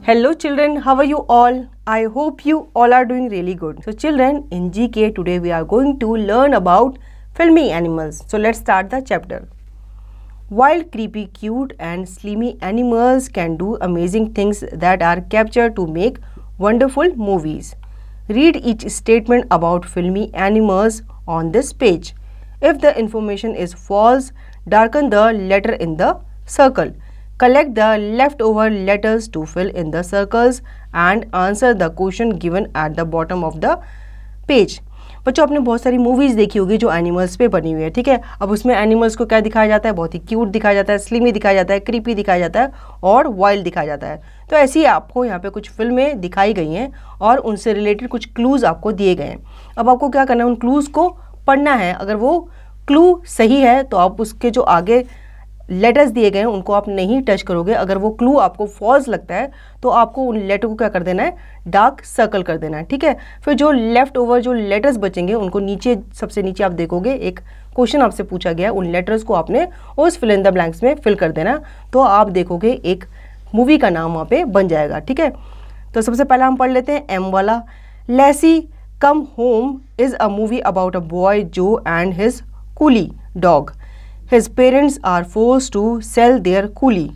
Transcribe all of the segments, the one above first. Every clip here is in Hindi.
Hello children, how are you all? I hope you all are doing really good. So children, in GK today we are going to learn about filmy animals. So let's start the chapter. Wild, creepy, cute and slimy animals can do amazing things that are captured to make wonderful movies. Read each statement about filmy animals on this page. If the information is false, darken the letter in the circle. Collect the leftover letters to fill in the circles and answer the question given at the bottom of the page. बच्चों, आपने बहुत सारी मूवीज़ देखी होगी जो एनिमल्स पे बनी हुई है, ठीक है। अब उसमें एनिमल्स को क्या दिखाया जाता है? बहुत ही क्यूट दिखाया जाता है, स्लिमी दिखाया जाता है, क्रीपी दिखाया जाता है और वाइल्ड दिखाया जाता है। तो ऐसी ही आपको यहाँ पे कुछ फिल्में दिखाई गई हैं और उनसे रिलेटेड कुछ क्लूज़ आपको दिए गए हैं। अब आपको क्या करना है? उन क्लूज़ को पढ़ना है। अगर वो क्लू सही है तो आप उसके जो आगे लेटर्स दिए गए हैं उनको आप नहीं टच करोगे। अगर वो क्लू आपको फॉल्स लगता है तो आपको उन लेटर को क्या कर देना है? डार्क सर्कल कर देना है, ठीक है। फिर जो लेफ्ट ओवर जो लेटर्स बचेंगे उनको नीचे, सबसे नीचे आप देखोगे एक क्वेश्चन आपसे पूछा गया है, उन लेटर्स को आपने उस फिल इन द ब्लैंक्स में फिल कर देना। तो आप देखोगे एक मूवी का नाम वहाँ पे बन जाएगा, ठीक है। तो सबसे पहला हम पढ़ लेते हैं एम वाला। Lassie come home is a movie about a boy Joe and his collie dog. His parents are forced to sell their coolie.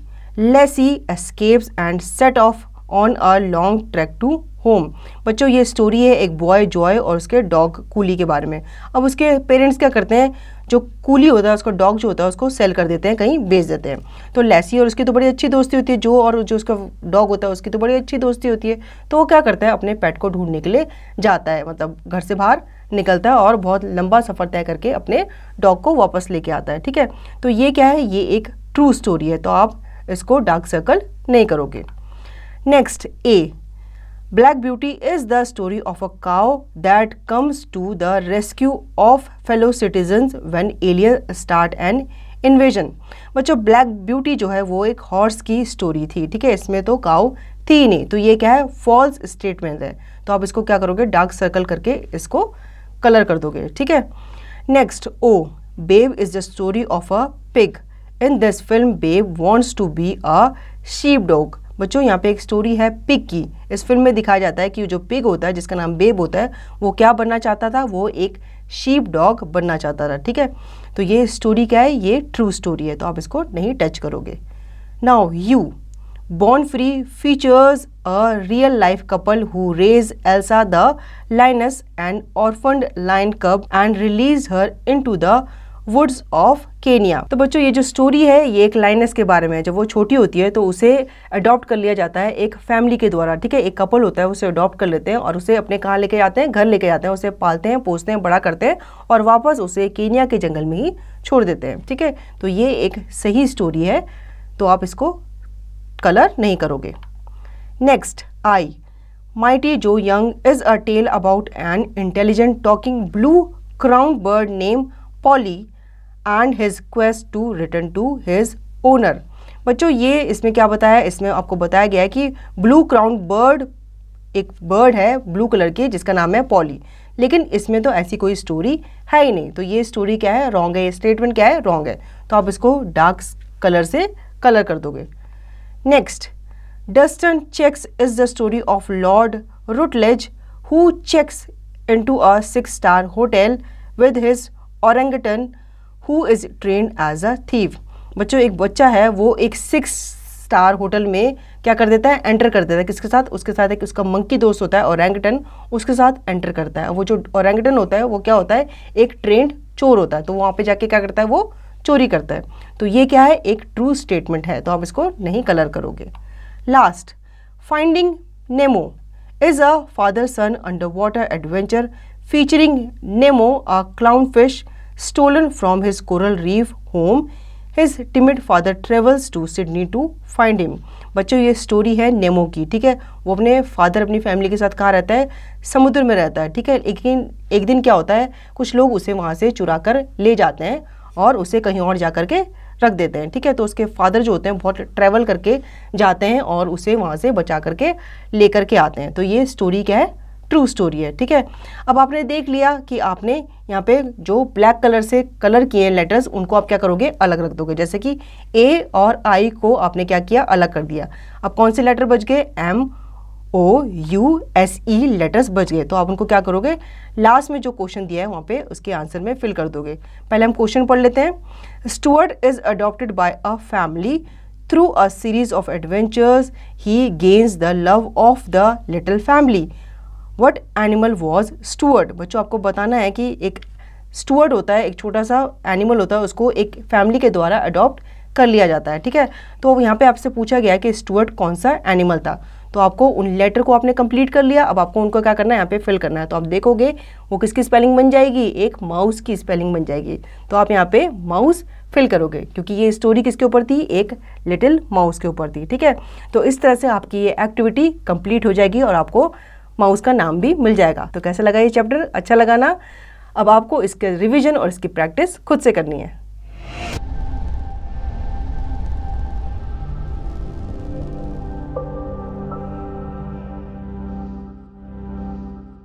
Lassie escapes and set off on a long trek to home. बच्चों, ये स्टोरी है एक बॉय जॉय और उसके डॉग कूली के बारे में। अब उसके पेरेंट्स क्या करते हैं? जो कूली होता है, उसका डॉग जो होता है, उसको सेल कर देते हैं, कहीं बेच देते हैं। तो लेसी और उसकी तो बड़ी अच्छी दोस्ती होती है, जो और जो उसका डॉग होता है उसकी तो बड़ी अच्छी दोस्ती होती है। तो वो क्या करता है? अपने पेट को ढूंढने के लिए जाता है, मतलब घर से बाहर निकलता है और बहुत लंबा सफ़र तय करके अपने डॉग को वापस लेके आता है, ठीक है। तो ये क्या है? ये एक ट्रू स्टोरी है, तो आप इसको डार्क सर्कल नहीं करोगे। Next A, black beauty is the story of a cow that comes to the rescue of fellow citizens when alien start an invasion. बच्चों, ब्लैक ब्यूटी जो है वो एक हॉर्स की स्टोरी थी, ठीक है। इसमें तो काउ थी ही नहीं, तो ये क्या है? फॉल्स स्टेटमेंट है। तो आप इसको क्या करोगे? डार्क सर्कल करके इसको कलर कर दोगे, ठीक है। Next O, Babe is the story of a pig. In this film Babe wants to be a sheep dog. बच्चों, यहाँ पे एक स्टोरी है पिग की। इस फिल्म में दिखाया जाता है कि जो पिग होता है जिसका नाम बेब होता है वो क्या बनना चाहता था? वो एक शीप डॉग बनना चाहता था, ठीक है। तो ये स्टोरी क्या है? ये ट्रू स्टोरी है, तो आप इसको नहीं टच करोगे। Now you, Born Free features a real-life couple who raise Elsa the lioness, an orphaned lion cub, and release her into the woods of Kenya. तो बच्चों, ये जो स्टोरी है ये एक लाइनस के बारे में है। जब वो छोटी होती है तो उसे अडॉप्ट कर लिया जाता है एक फैमिली के द्वारा, ठीक है। एक कपल होता है, उसे अडॉप्ट कर लेते हैं और उसे अपने कहाँ लेके जाते हैं? घर लेके जाते हैं। उसे पालते हैं, पोसते हैं, बड़ा करते हैं और वापस उसे केनिया के जंगल में ही छोड़ देते हैं, ठीक है। तो ये एक सही स्टोरी है, तो आप इसको कलर नहीं करोगे। Next I, mighty Joe Young is a tale about an intelligent talking blue crown bird name Paulie and his quest to return to his owner. बच्चों, ये इसमें क्या बताया? इसमें आपको बताया गया है कि ब्लू क्राउन बर्ड एक बर्ड है ब्लू कलर की जिसका नाम है पॉली, लेकिन इसमें तो ऐसी कोई स्टोरी है ही नहीं। तो ये स्टोरी क्या है? रॉन्ग है। ये स्टेटमेंट क्या है? रॉन्ग है। तो आप इसको डार्क कलर से कलर कर दोगे। Next, Dustin Checks is the story of Lord Rutledge who checks into a 6-star hotel with his orangutan who is trained as a thief. बच्चों, एक बच्चा है वो एक 6-स्टार होटल में क्या कर देता है? एंटर कर देता है। किसके साथ? उसके साथ एक उसका मंकी दोस्त होता है ओरंगुटन, उसके साथ एंटर करता है। वो जो ओरंगुटन होता है वो क्या होता है? एक ट्रेंड चोर होता है। तो वहाँ पे जाके क्या करता है? वो चोरी करता है। तो ये क्या है? एक ट्रू स्टेटमेंट है, तो आप इसको नहीं कलर करोगे। Last, finding Nemo is a father son under water adventure featuring Nemo a clown fish stolen from his coral reef home. His timid father travels to Sydney to find him. बच्चों, ये स्टोरी है नेमो की, ठीक है। वो अपने फादर अपनी फैमिली के साथ कहाँ रहता है? समुद्र में रहता है, ठीक है। लेकिन एक दिन क्या होता है? कुछ लोग उसे वहाँ से चुरा कर ले जाते हैं और उसे कहीं और जा कर के रख देते हैं, ठीक है। तो उसके फादर जो होते हैं बहुत ट्रैवल करके जाते हैं और उसे वहाँ से बचा करके लेकर के आते हैं। तो ये स्टोरी क्या है? ट्रू स्टोरी है। ठीक है, अब आपने देख लिया कि आपने यहाँ पे जो ब्लैक कलर से कलर किए हैं लेटर्स, उनको आप क्या करोगे, अलग रख दोगे। जैसे कि ए और आई को आपने क्या किया, अलग कर दिया। अब कौन से लेटर बच गए, MOUSE लेटर्स बच गए। तो आप उनको क्या करोगे, लास्ट में जो क्वेश्चन दिया है वहाँ पे उसके आंसर में फिल कर दोगे। पहले हम क्वेश्चन पढ़ लेते हैं। Stuart is adopted by a family through a series of adventures he gains the love of the little family. What animal was Stuart. बच्चों आपको बताना है कि एक स्टुअर्ट होता है, एक छोटा सा एनिमल होता है, उसको एक फैमिली के द्वारा अडॉप्ट कर लिया जाता है। ठीक है, तो यहाँ पे आपसे पूछा गया है कि स्टुअर्ट कौन सा एनिमल था। तो आपको उन लेटर को आपने कंप्लीट कर लिया, अब आपको उनको क्या करना है, यहाँ पे फिल करना है। तो आप देखोगे वो किसकी स्पेलिंग बन जाएगी, एक माउस की स्पेलिंग बन जाएगी। तो आप यहाँ पे माउस फिल करोगे, क्योंकि ये स्टोरी किसके ऊपर थी, एक लिटिल माउस के ऊपर थी। ठीक है, तो इस तरह से आपकी ये एक्टिविटी कंप्लीट हो जाएगी और आपको माउस का नाम भी मिल जाएगा। तो कैसा लगा ये चैप्टर, अच्छा लगा ना। अब आपको इसके रिवीजन और इसकी प्रैक्टिस खुद से करनी है।